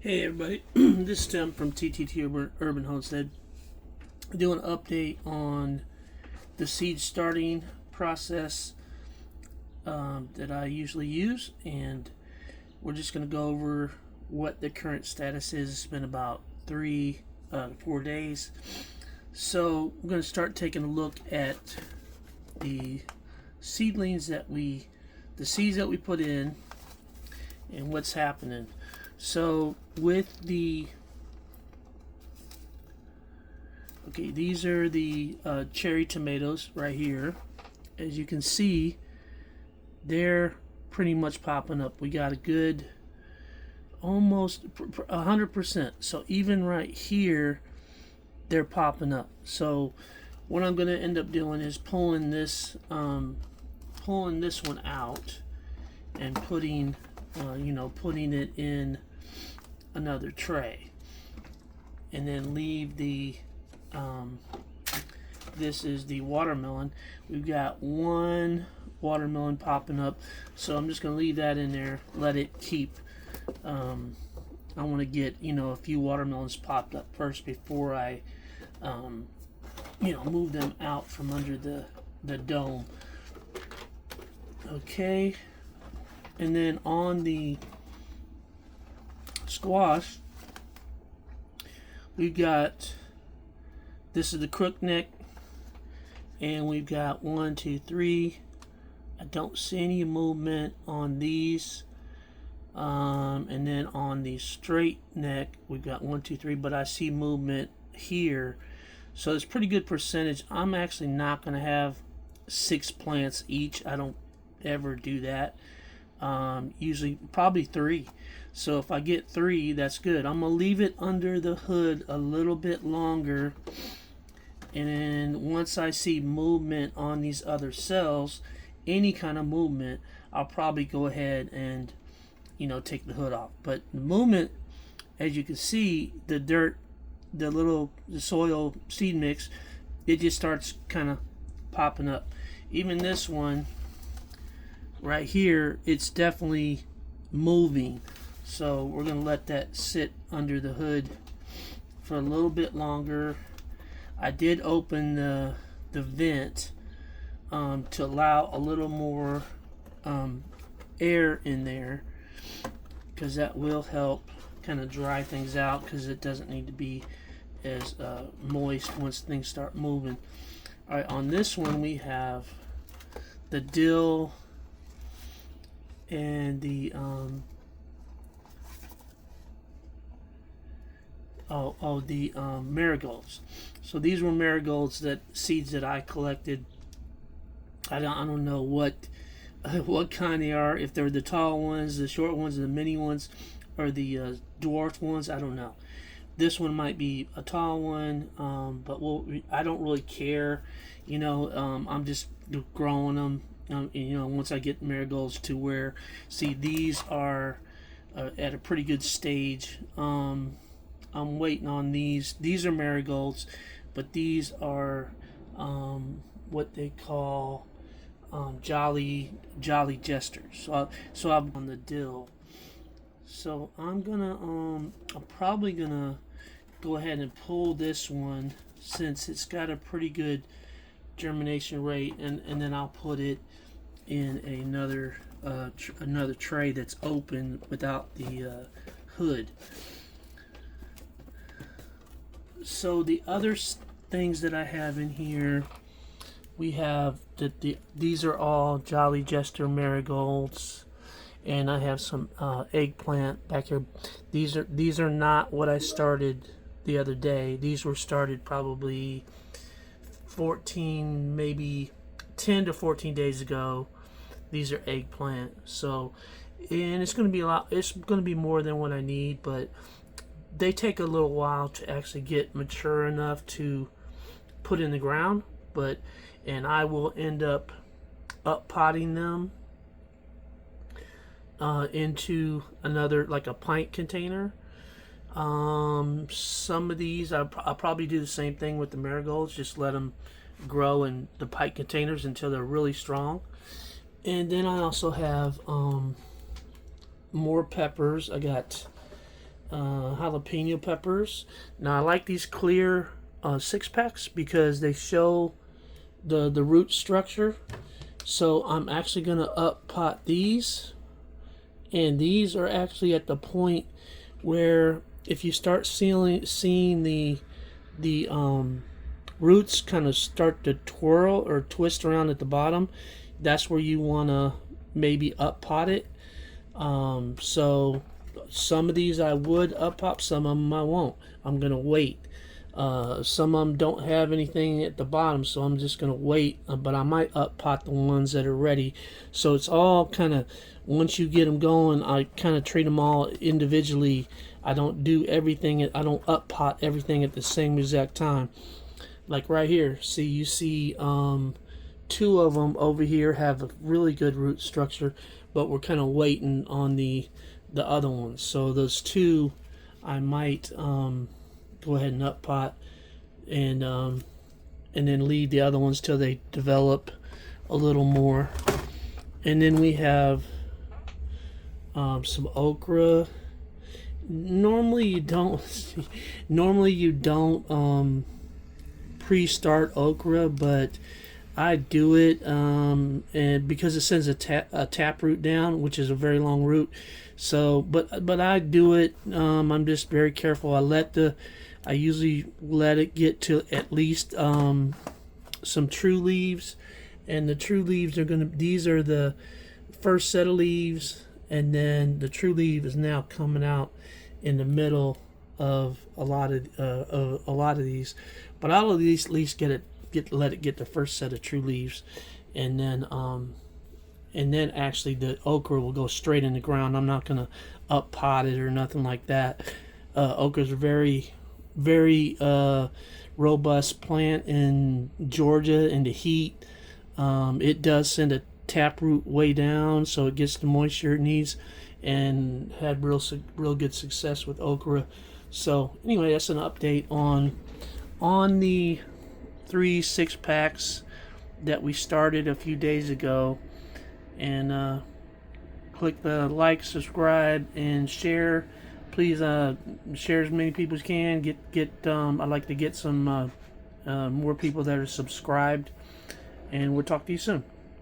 Hey everybody, this is Tim from TTT Urban Homestead. Doing an update on the seed starting process that I usually use, and we're just going to go over what the current status is. It's been about 4 days. So we're going to start taking a look at the seedlings the seeds that we put in and what's happening. So with these are the cherry tomatoes right here. As you can see, they're pretty much popping up. We got a good almost 100%. So even right here, they're popping up. So what I'm going to end up doing is pulling this one out and putting it in another tray, and then leave the this is the watermelon. We've got one watermelon popping up, so I'm just going to leave that in there, let it keep. I want to get a few watermelons popped up first before I move them out from under the dome. Okay, and then on the squash, we've got, this is the Crookneck, and we've got 1, 2, 3. I don't see any movement on these, and then on the straight neck we've got 1, 2, 3, but I see movement here, so it's pretty good percentage. I'm actually not going to have 6 plants each. I don't ever do that. Usually probably 3. So if I get 3, that's good. I'm gonna leave it under the hood a little bit longer, and then once I see movement on these other cells, any kind of movement, I'll probably go ahead and take the hood off. But the movement, as you can see, the dirt, the soil seed mix, it just starts kind of popping up. Even this one right here, it's definitely moving. So we're going to let that sit under the hood for a little bit longer. I did open the vent to allow a little more air in there, because that will help kind of dry things out, because it doesn't need to be as moist once things start moving. Alright, on this one we have the dill and the marigolds. So these were marigolds, seeds that I collected. I don't know what kind they are, if they're the tall ones, the short ones, the mini ones, or the dwarf ones. I don't know. This one might be a tall one, but I don't really care. I'm just growing them. Once I get marigolds to where, see, these are at a pretty good stage. I'm waiting on these. These are marigolds, but these are what they call jolly jesters. So I'm on the dill. So I'm probably gonna go ahead and pull this one, since it's got a pretty good germination rate, and then I'll put it in another tray that's open without the hood. So the other things that I have in here, we have these are all Jolly Jester marigolds, and I have some eggplant back here. These are not what I started the other day. These were started probably 14, maybe 10 to 14 days ago. These are eggplant. So, and it's going to be a lot. It's going to be more than what I need, but they take a little while to actually get mature enough to put in the ground. And I will end up potting them into another, like a pint container. Some of these I'll probably do the same thing with the marigolds, just let them grow in the pint containers until they're really strong. And then I also have more peppers. I got jalapeno peppers. Now I like these clear 6-packs because they show the root structure. So I'm actually going to up pot these, and these are actually at the point where if you start seeing the roots kind of start to twirl or twist around at the bottom, that's where you want to maybe up pot it. So some of these I would up pot, some of them I won't. I'm gonna wait. Some of them don't have anything at the bottom, so I'm just gonna wait, but I might up pot the ones that are ready. So it's all kind of, once you get them going, I kind of treat them all individually. I don't do everything, I don't up pot everything at the same exact time. Like right here, see, you see 2 of them over here have a really good root structure, but we're kind of waiting on the other ones. So those 2 I might go ahead and up pot, and then leave the other ones till they develop a little more. And then we have some okra. Normally you don't pre-start okra, but I do it, and because it sends a tap root down, which is a very long root. So, but I do it. I'm just very careful. I usually let it get to at least some true leaves, and the true leaves are these are the first set of leaves, and then the true leaf is now coming out in the middle of a lot of these. But I'll at least let it get the first set of true leaves, and then actually the okra will go straight in the ground. I'm not gonna up pot it or nothing like that. Okra's a very, very robust plant in Georgia in the heat. It does send a taproot way down, so it gets the moisture it needs, and had real good success with okra. So anyway, that's an update on the 3 6-packs that we started a few days ago. And click the like, subscribe, and share. Please share as many people as can. I'd like to get some more people that are subscribed, and we'll talk to you soon.